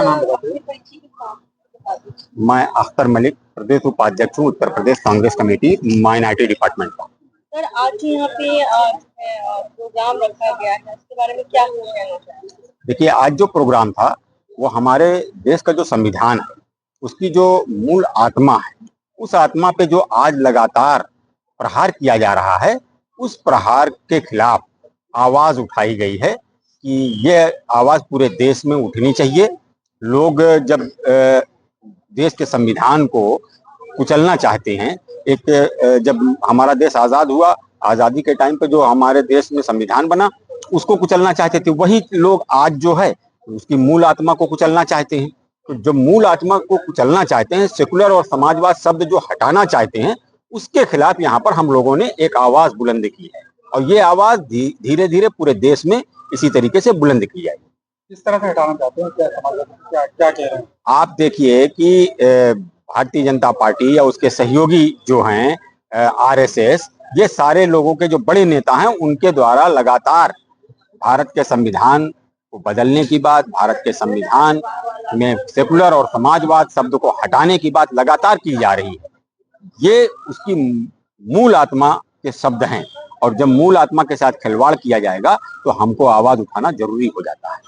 नाम बताते मैं अख्तर मलिक, प्रदेश उपाध्यक्ष हूँ Uttar Pradesh Congress committee minority department का। सर, आज यहाँ पे प्रोग्राम रखा गया है, इसके बारे में क्या कहना चाहेंगे? देखिए, आज जो प्रोग्राम था वो हमारे देश का जो संविधान है उसकी जो मूल आत्मा है, उस आत्मा पे जो आज लगातार प्रहार किया जा रहा है, उस प्रहार के खिलाफ आवाज उठाई गई है कि ये आवाज पूरे देश में उठनी चाहिए। लोग जब देश के संविधान को कुचलना चाहते हैं, जब हमारा देश आजाद हुआ, आजादी के टाइम पे जो हमारे देश में संविधान बना उसको कुचलना चाहते थे, वही लोग आज जो है उसकी मूल आत्मा को कुचलना चाहते हैं। तो जब मूल आत्मा को कुचलना चाहते हैं, सेकुलर और समाजवाद शब्द जो हटाना चाहते हैं, उसके खिलाफ यहाँ पर हम लोगों ने एक आवाज बुलंद की है और ये आवाज धीरे धीरे पूरे देश में इसी तरीके से बुलंद की जाएगी। किस तरह से हटाना चाहते हैं, क्या समाज क्या क्या कह रहे हैं? आप देखिए कि भारतीय जनता पार्टी या उसके सहयोगी जो हैं आरएसएस, ये सारे लोगों के जो बड़े नेता हैं उनके द्वारा लगातार भारत के संविधान को बदलने की बात, भारत के संविधान में सेकुलर और समाजवाद शब्द को हटाने की बात लगातार की जा रही है। ये उसकी मूल आत्मा के शब्द हैं और जब मूल आत्मा के साथ खिलवाड़ किया जाएगा तो हमको आवाज उठाना जरूरी हो जाता है।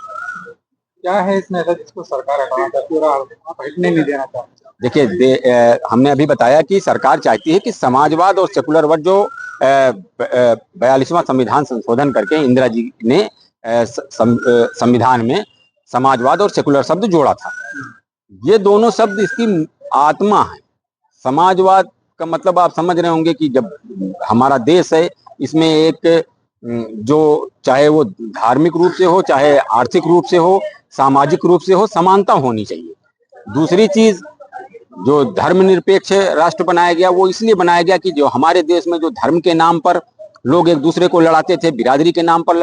क्या है इसमें ऐसा जिसको सरकार हटाना चाहती है और आप हटने नहीं देना चाहते? देखिए, हमने अभी बताया कि सरकार चाहती है कि समाजवाद और सेकुलरवाद जो 42वां संविधान संशोधन करके इंदिरा जी ने संविधान में समाजवाद और सेकुलर शब्द जोड़ा था, ये दोनों शब्द इसकी आत्मा है। समाजवाद का मतलब आप समझ रहे होंगे कि जब हमारा देश है, इसमें एक जो चाहे वो धार्मिक रूप से हो, चाहे आर्थिक रूप से हो, सामाजिक रूप से हो, समानता होनी चाहिए। दूसरी चीज, जो धर्मनिरपेक्ष राष्ट्र बनाया गया वो इसलिए बनाया गया कि जो हमारे देश में जो धर्म के नाम पर लोग एक दूसरे को लड़ाते थे, बिरादरी के नाम पर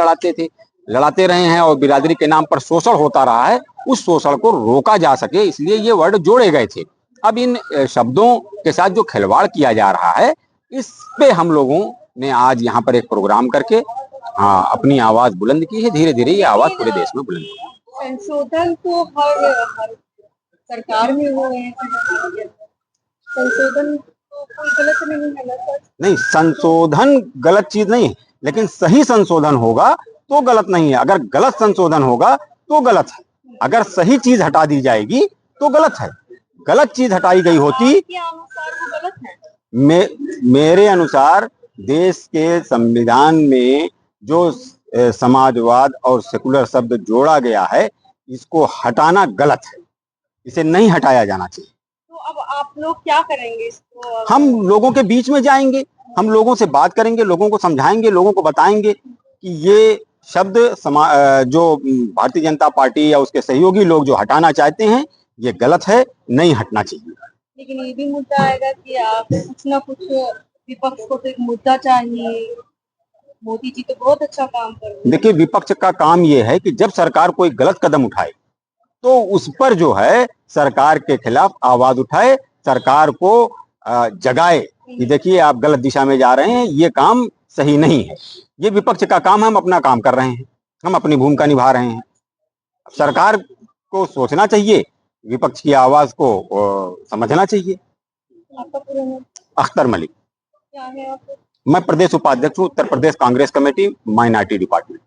लड़ाते रहे हैं और बिरादरी के नाम पर शोषण होता रहा है, उस शोषण को रोका जा सके इसलिए ये वर्ड जोड़े गए थे। अब इन शब्दों के साथ जो खिलवाड़ किया जा रहा है, इस पे हम लोगों ने आज यहाँ पर एक प्रोग्राम करके अपनी आवाज बुलंद की है। धीरे धीरे ये आवाज पूरे देश में बुलंद होगी। संशोधन तो हर सरकार में हुए हैं, संशोधन तो कोई गलत नहीं है ना सर? नहीं, संशोधन गलत चीज नहीं है, लेकिन सही संशोधन होगा तो गलत नहीं है। अगर गलत संशोधन होगा तो गलत है, अगर सही चीज हटा दी जाएगी तो गलत है। गलत चीज हटाई गई होती, क्या अनुसार वो गलत है? मेरे अनुसार देश के संविधान में जो समाजवाद और सेकुलर शब्द जोड़ा गया है, इसको हटाना गलत है, इसे नहीं हटाया जाना चाहिए। तो अब आप लोग क्या करेंगे इसको? हम लोगों के बीच में जाएंगे, हम लोगों से बात करेंगे, लोगों को समझाएंगे, लोगों को बताएंगे कि ये शब्द जो भारतीय जनता पार्टी या उसके सहयोगी लोग जो हटाना चाहते हैं, ये गलत है, नहीं हटना चाहिए। लेकिन ये भी मुद्दा आएगा कि आप कुछ ना कुछ विपक्ष को तो एक मुद्दा चाहिए। मोदी जी तो बहुत अच्छा काम कर रहे हैं। देखिए, विपक्ष का काम ये है कि जब सरकार कोई गलत कदम उठाए तो उस पर जो है सरकार के खिलाफ आवाज उठाए, सरकार को जगाए कि देखिए आप गलत दिशा में जा रहे हैं, ये काम सही नहीं है। ये विपक्ष का काम है, हम अपना काम कर रहे हैं, हम अपनी भूमिका निभा रहे हैं। सरकार को सोचना चाहिए, विपक्ष की आवाज को समझना चाहिए। आपका पूरा नाम अख्तर मलिक। क्या है? आप मैं प्रदेश उपाध्यक्ष हूँ Uttar Pradesh Congress committee minority department.